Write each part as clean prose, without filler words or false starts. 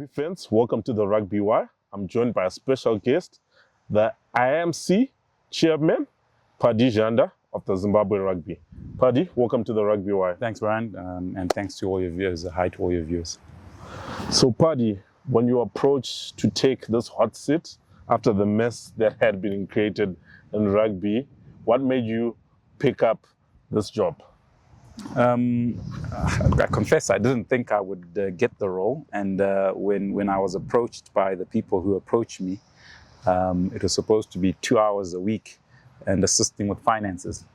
Rugby fans, welcome to the Rugby Wire. I'm joined by a special guest, the IMC Chairman, Paddy Zhanda of the Zimbabwe Rugby. Paddy, welcome to the Rugby Wire. Thanks, Brian, and thanks to all your viewers. Hi to all your viewers. So, Paddy, when you approached to take this hot seat after the mess that had been created in rugby, what made you pick up this job? I confess I didn't think I would get the role, and when I was approached by the people who approached me, it was supposed to be 2 hours a week and assisting with finances.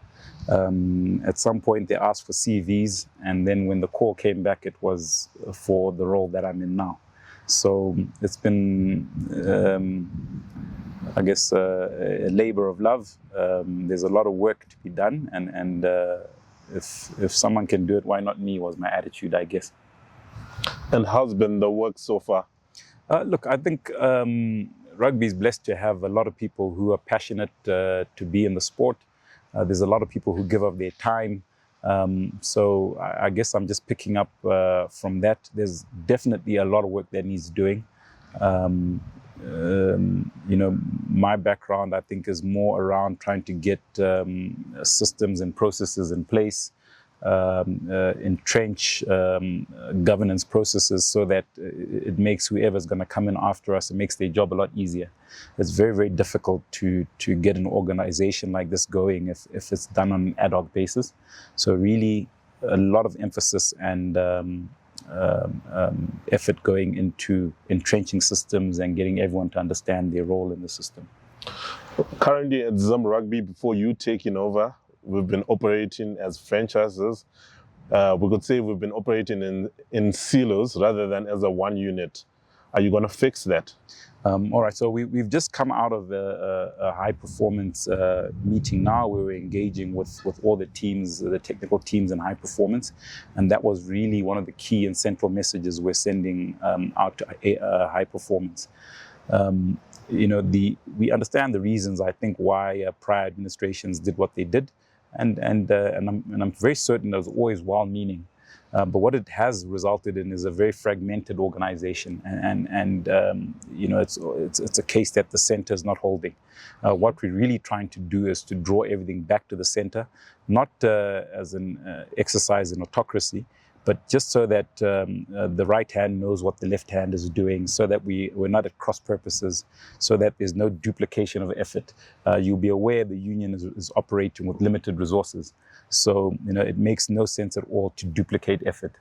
At some point they asked for CVs, and then when the call came back, it was for the role that I'm in now. So it's been, I guess, a labor of love. There's a lot of work to be done, and if someone can do it, why not me, was my attitude, I guess. And how's been the work so far? Look, I think rugby is blessed to have a lot of people who are passionate to be in the sport. There's a lot of people who give up their time. So I guess I'm just picking up from that. There's definitely a lot of work that needs doing. You know, my background, I think, is more around trying to get systems and processes in place, entrench governance processes so that it makes whoever's going to come in after us, it makes their job a lot easier. It's very, very difficult to get an organization like this going if it's done on an ad hoc basis. So really a lot of emphasis and effort going into entrenching systems and getting everyone to understand their role in the system. Currently at Zimbabwe Rugby, before you taking over, we've been operating as franchises. We could say we've been operating in silos rather than as a one unit. Are you going to fix that? All right, so we've just come out of a high performance meeting now. We were engaging with all the teams, the technical teams in high performance. And that was really one of the key and central messages we're sending out to high performance. You know, we understand the reasons, I think, why prior administrations did what they did. And I'm very certain it was always well-meaning. But what it has resulted in is a very fragmented organization, and you know, it's a case that the center is not holding. What we're really trying to do is to draw everything back to the center, not as an exercise in autocracy, but just so that the right hand knows what the left hand is doing, so that we're not at cross purposes, so that there's no duplication of effort. You'll be aware the union is operating with limited resources. So, you know, it makes no sense at all to duplicate effort.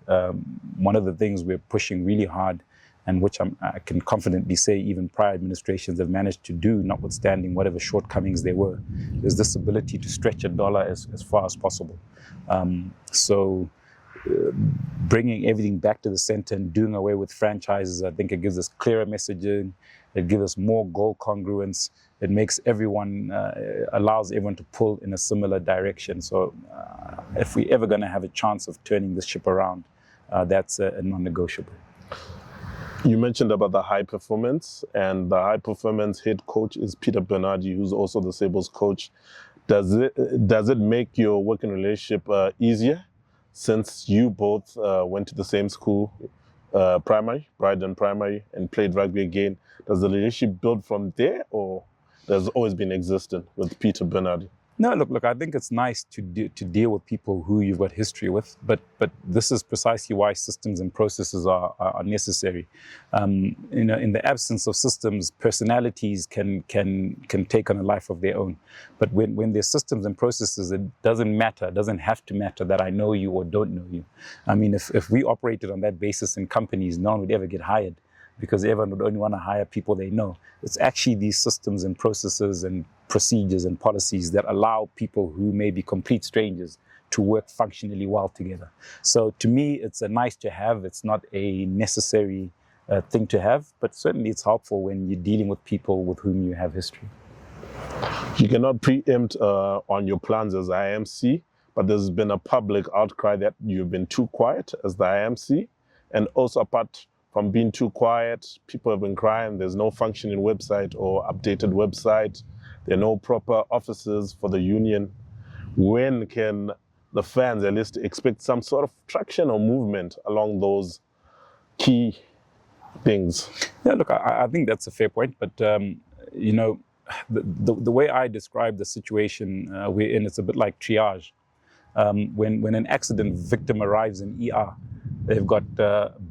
One of the things we're pushing really hard, and which I can confidently say even prior administrations have managed to do, notwithstanding whatever shortcomings there were, is this ability to stretch a dollar as far as possible. Bringing everything back to the center and doing away with franchises, I think it gives us clearer messaging, it gives us more goal congruence, it makes everyone, allows everyone to pull in a similar direction. So if we're ever going to have a chance of turning this ship around, that's a non-negotiable. You mentioned about the high performance, and the high performance head coach is Peter Bernardi, who's also the Sables coach. Does it make your working relationship easier, since you both went to the same school, primary, Brighton Primary, and played rugby again? Does the relationship build from there, or does it always been existing with Peter Bernardi? No, look, I think it's nice to deal with people who you've got history with, but this is precisely why systems and processes are necessary. You know, in the absence of systems, personalities can take on a life of their own. But when there's systems and processes, it doesn't have to matter that I know you or don't know you. I mean, if we operated on that basis in companies, no one would ever get hired, because everyone would only want to hire people they know. It's actually these systems and processes and procedures and policies that allow people who may be complete strangers to work functionally well together. So to me, it's a nice to have. It's not a necessary thing to have, but certainly it's helpful when you're dealing with people with whom you have history. You cannot preempt on your plans as IMC, but there's been a public outcry that you've been too quiet as the IMC, and also apart from being too quiet, people have been crying. There's no functioning website or updated website. There are no proper offices for the union. When can the fans at least expect some sort of traction or movement along those key things? Yeah, look, I think that's a fair point, but you know, the way I describe the situation we're in, it's a bit like triage. When an accident victim arrives in ER, they've got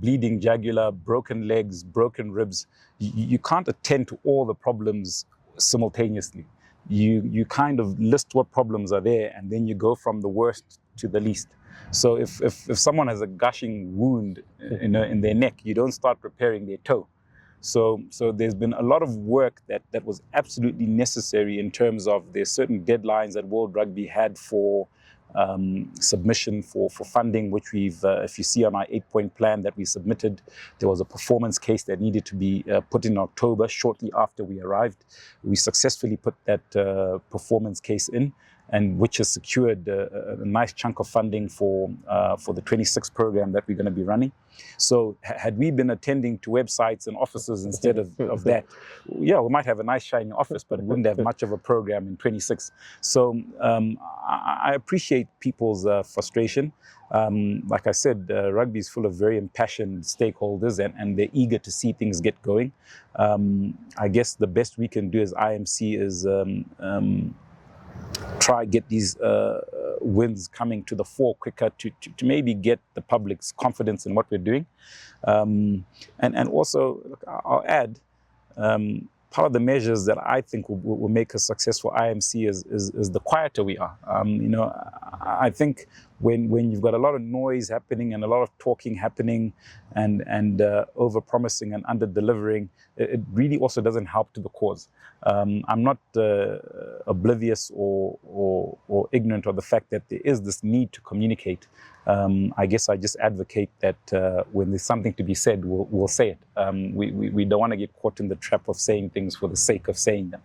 bleeding jugular, broken legs, broken ribs. You can't attend to all the problems simultaneously. You kind of list what problems are there, and then you go from the worst to the least. So if someone has a gushing wound in their neck, you don't start repairing their toe. So there's been a lot of work that was absolutely necessary in terms of there's certain deadlines that World Rugby had for submission for funding, which we've, if you see on our 8-point plan that we submitted, there was a performance case that needed to be put in October, shortly after we arrived. We successfully put that performance case in, and which has secured a nice chunk of funding for the 26 program that we're going to be running. So had we been attending to websites and offices instead of that, yeah, we might have a nice shiny office, but we wouldn't have much of a program in 26. So I appreciate people's frustration. Like I said, rugby is full of very impassioned stakeholders, and they're eager to see things get going. I guess the best we can do as IMC is try get these wins coming to the fore quicker to maybe get the public's confidence in what we're doing. And also, look, I'll add, part of the measures that I think will make us successful IMC is the quieter we are. You know, I think when you've got a lot of noise happening and a lot of talking happening and over promising and under delivering, it really also doesn't help to the cause. I'm not oblivious or ignorant of the fact that there is this need to communicate. I guess I just advocate that when there's something to be said, we'll say it. We don't want to get caught in the trap of saying things for the sake of saying them.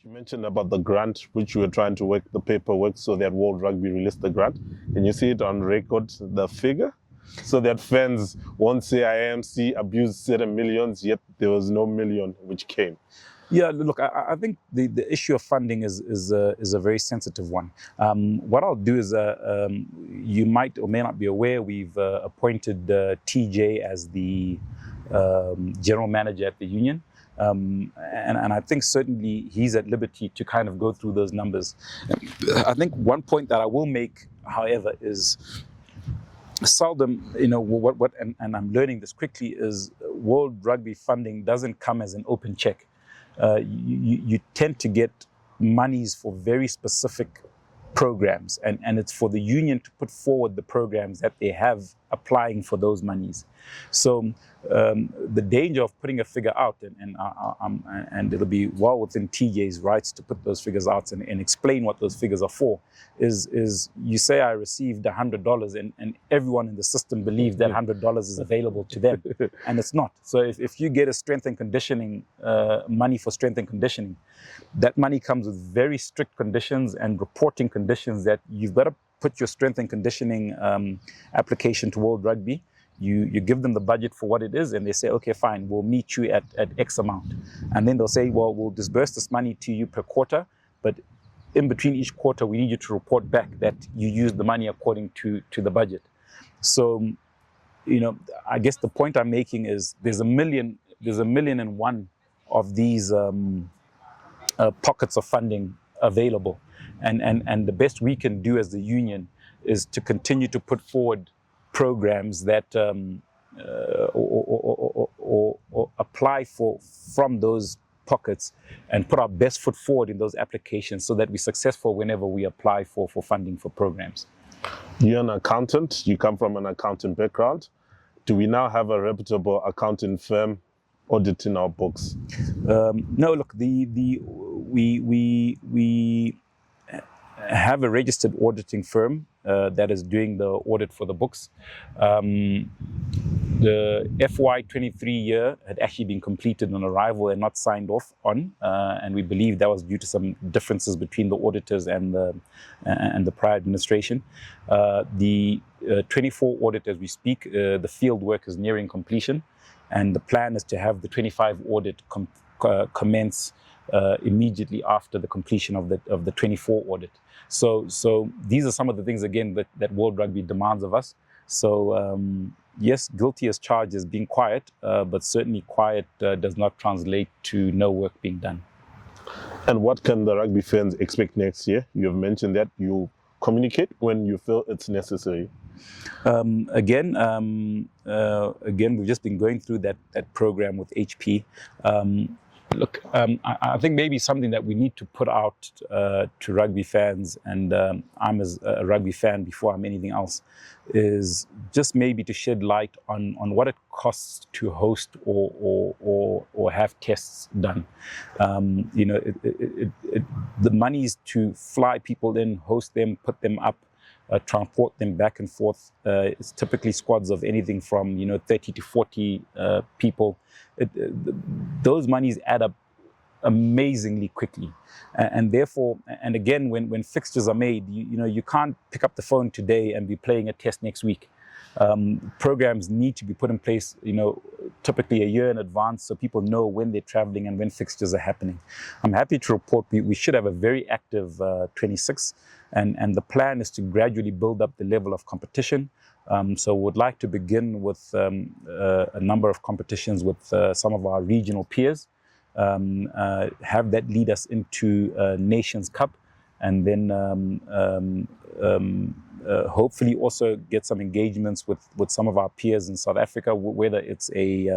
You mentioned about the grant, which you were trying to work the paperwork so that World Rugby released the grant. Can you see it on record, the figure? So that fans won't say IMC abused certain millions, yet there was no million which came. Yeah, look, I think the issue of funding is a very sensitive one. What I'll do is, you might or may not be aware, we've appointed TJ as the general manager at the union. And I think certainly he's at liberty to kind of go through those numbers. I think one point that I will make, however, is seldom, you know, and I'm learning this quickly, is World Rugby funding doesn't come as an open check. You tend to get monies for very specific programs, and it's for the union to put forward the programs that they have applying for those monies. So the danger of putting a figure out, and it'll be well within TJ's rights to put those figures out and explain what those figures are for, is you say I received $100 and everyone in the system believes that $100 is available to them, and it's not. So if you get a strength and conditioning, money for strength and conditioning, that money comes with very strict conditions and reporting conditions that you've got to put your strength and conditioning application to World Rugby. You give them the budget for what it is, and they say, okay, fine, we'll meet you at X amount. And then they'll say, well, we'll disburse this money to you per quarter, but in between each quarter, we need you to report back that you used the money according to the budget. So, you know, I guess the point I'm making is there's a million and one of these pockets of funding available. And the best we can do as the union is to continue to put forward programs that or apply from those pockets and put our best foot forward in those applications so that we're successful whenever we apply for funding for programs. You're an accountant, you come from an accounting background. Do we now have a reputable accounting firm auditing our books? No, look, we have a registered auditing firm that is doing the audit for the books. The FY23 year had actually been completed on arrival and not signed off on, and we believe that was due to some differences between the auditors and the prior administration. The 24 audit as we speak, the field work is nearing completion, and the plan is to have the 25 audit commence immediately after the completion of the 24 audit. So these are some of the things again that World Rugby demands of us. So yes, guilty as charged as being quiet, but certainly quiet does not translate to no work being done. And what can the rugby fans expect next year? You have mentioned that you communicate when you feel it's necessary. Again, we've just been going through that program with HP. Look, I think maybe something that we need to put out to rugby fans, and I'm as a rugby fan before I'm anything else, is just maybe to shed light on what it costs to host or have tests done. You know, the money's to fly people in, host them, put them up, transport them back and forth. It's typically squads of anything from 30 to 40 people. Those monies add up amazingly quickly, and therefore, and again, when fixtures are made, you can't pick up the phone today and be playing a test next week. Programs need to be put in place, typically a year in advance, so people know when they're traveling and when fixtures are happening. I'm happy to report we should have a very active 26, and the plan is to gradually build up the level of competition. So we'd like to begin with a number of competitions with some of our regional peers, have that lead us into Nations Cup, and then hopefully also get some engagements with some of our peers in South Africa, whether it's a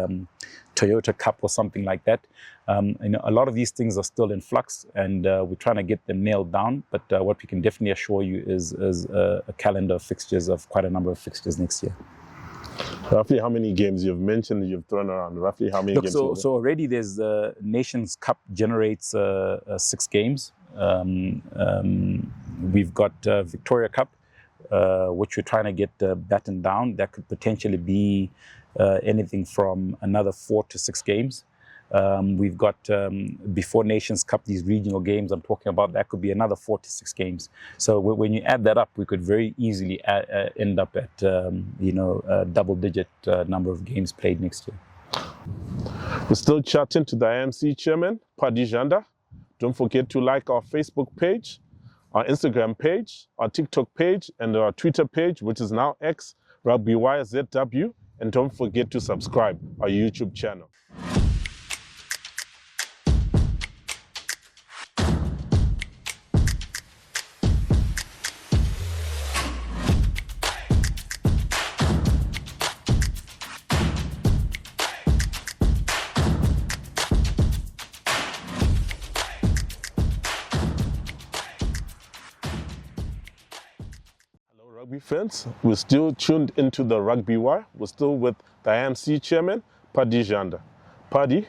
Toyota Cup or something like that. A lot of these things are still in flux, and we're trying to get them nailed down. But what we can definitely assure you is a calendar of fixtures, of quite a number of fixtures next year. Roughly how many games you've mentioned, you've thrown around? Roughly how many games? So already there's the Nations Cup generates 6 games. We've got Victoria Cup, which we're trying to get battened down. That could potentially be anything from another 4 to 6 games. We've got, before Nations Cup, these regional games I'm talking about, that could be another 4 to 6 games. So when you add that up, we could very easily end up at, a double-digit number of games played next year. We're still chatting to the IMC Chairman, Paddy Zhanda. Don't forget to like our Facebook page, our Instagram page, our TikTok page, and our Twitter page, which is now X, RugbyWireZW. And don't forget to subscribe our YouTube channel. Rugby fans, we're still tuned into the Rugby Wire. We're still with the IMC Chairman, Paddy Zhanda. Paddy,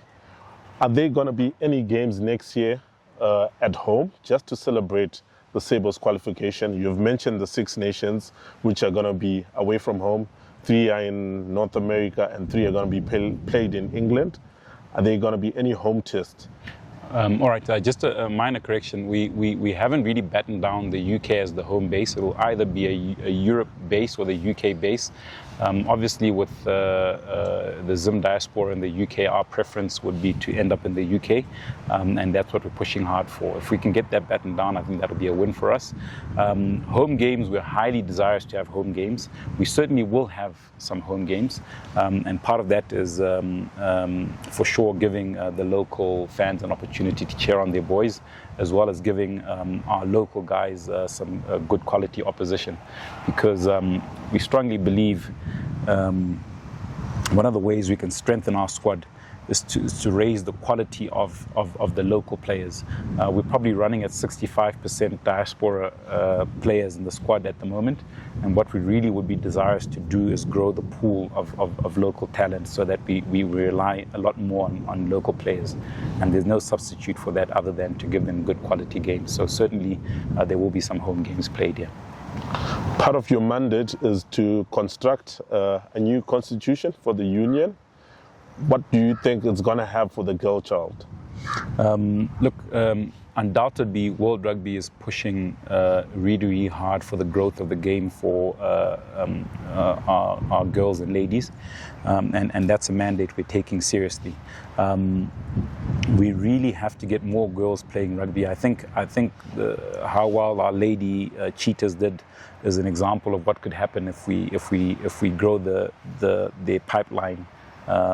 are there going to be any games next year at home just to celebrate the Sabres qualification? You've mentioned the 6 nations which are going to be away from home. 3 are in North America and 3 are going to be played in England. Are there going to be any home tests? All right, just a minor correction. We haven't really battened down the UK as the home base. It will either be a Europe base or the UK base. Obviously, with the Zim diaspora in the UK, our preference would be to end up in the UK, and that's what we're pushing hard for. If we can get that battened down, I think that'll be a win for us. Home games, we're highly desirous to have home games. We certainly will have some home games, and part of that is for sure giving the local fans an opportunity to cheer on their boys, as well as giving our local guys some good quality opposition, because we strongly believe one of the ways we can strengthen our squad is to raise the quality of the local players. We're probably running at 65% diaspora players in the squad at the moment, and what we really would be desirous to do is grow the pool of local talent so that we rely a lot more on local players, and there's no substitute for that other than to give them good quality games. So certainly there will be some home games played here. Part of your mandate is to construct a new constitution for the union. What do you think it's going to have for the girl child? Undoubtedly, World Rugby is pushing really hard for the growth of the game for our girls and ladies, and that's a mandate we're taking seriously. We really have to get more girls playing rugby. I think how well our lady cheetahs did is an example of what could happen if we grow the pipeline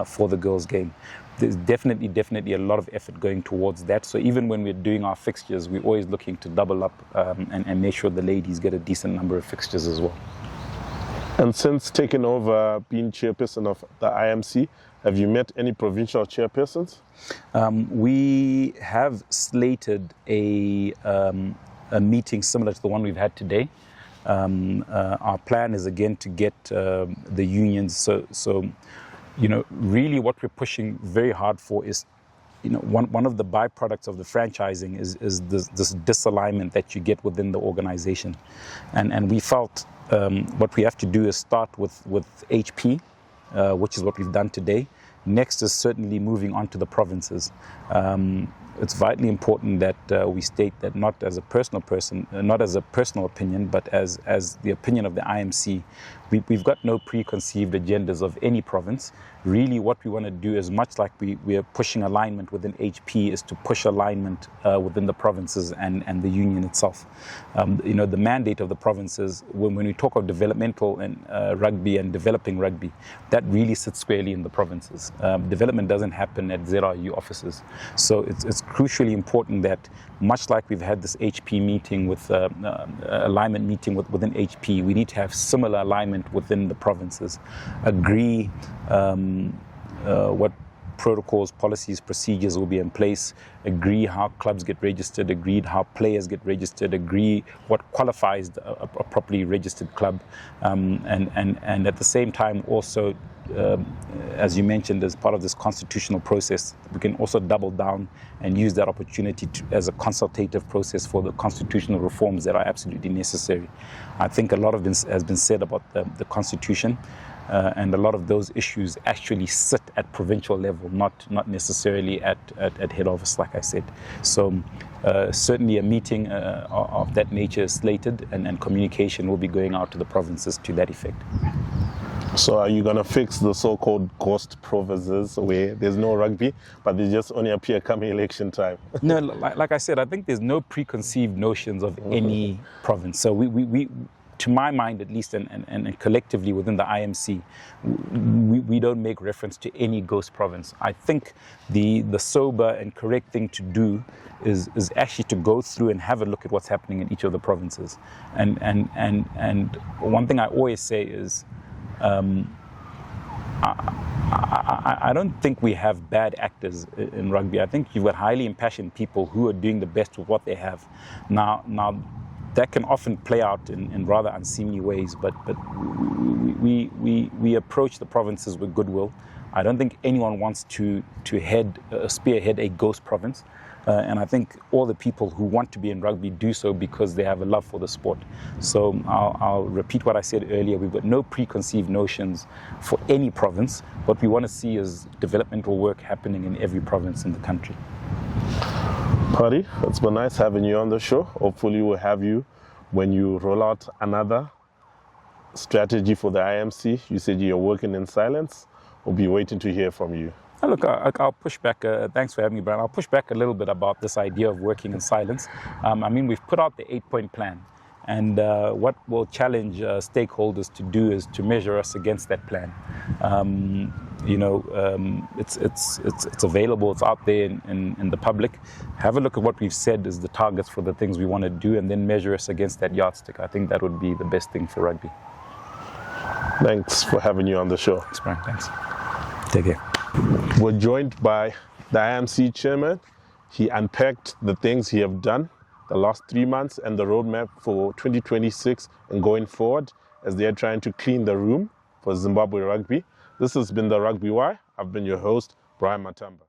for the girls' game. There's definitely a lot of effort going towards that. So even when we're doing our fixtures, we're always looking to double up and make sure the ladies get a decent number of fixtures as well. And since taking over being chairperson of the IMC, have you met any provincial chairpersons? We have slated a meeting similar to the one we've had today. Our plan is again to get the unions. So really what we're pushing very hard for is, one of the byproducts of the franchising is this disalignment that you get within the organization. And we felt what we have to do is start with HP, which is what we've done today. Next is certainly moving on to the provinces. It's vitally important that we state that not as a personal opinion, but as the opinion of the IMC. We've got no preconceived agendas of any province. Really what we want to do is much like we are pushing alignment within HP is to push alignment within the provinces and the union itself. The mandate of the provinces, when we talk of developmental and rugby and developing rugby, that really sits squarely in the provinces. Development doesn't happen at ZRU offices. So it's crucially important that much like we've had this HP meeting with alignment meeting within HP, we need to have similar alignment within the provinces. Agree what protocols, policies, procedures will be in place, agree how clubs get registered, agreed how players get registered, agree what qualifies a properly registered club, and at the same time also, as you mentioned, as part of this constitutional process, we can also double down and use that opportunity as a consultative process for the constitutional reforms that are absolutely necessary. I think a lot of this has been said about the constitution, and a lot of those issues actually sit at provincial level, not necessarily at head office, like I said. So certainly a meeting of that nature is slated, and communication will be going out to the provinces to that effect. So are you going to fix the so-called ghost provinces where there's no rugby, but they just only appear coming election time? No, like I said, I think there's no preconceived notions of any province. So we to my mind at least, and collectively within the IMC, we don't make reference to any ghost province. I think the sober and correct thing to do is actually to go through and have a look at what's happening in each of the provinces. And one thing I always say is, I don't think we have bad actors in rugby. I think you've got highly impassioned people who are doing the best with what they have. Now that can often play out in rather unseemly ways, but we approach the provinces with goodwill. I don't think anyone wants to spearhead a ghost province. And I think all the people who want to be in rugby do so because they have a love for the sport. So I'll repeat what I said earlier. We've got no preconceived notions for any province. What we want to see is developmental work happening in every province in the country. Paddy, it's been nice having you on the show. Hopefully we'll have you when you roll out another strategy for the IMC. You said you're working in silence. We'll be waiting to hear from you. Look, I'll push back. Thanks for having me, Brian. I'll push back a little bit about this idea of working in silence. We've put out the 8-point plan, and what we'll challenge stakeholders to do is to measure us against that plan. It's available. It's out there in the public. Have a look at what we've said is the targets for the things we want to do, and then measure us against that yardstick. I think that would be the best thing for rugby. Thanks for having you on the show. Thanks, Brian. Thanks. Take care. We're joined by the IMC chairman. He unpacked the things he have done the last 3 months and the roadmap for 2026 and going forward as they're trying to clean the room for Zimbabwe Rugby. This has been the Rugby Wire. I've been your host, Brian Matamba.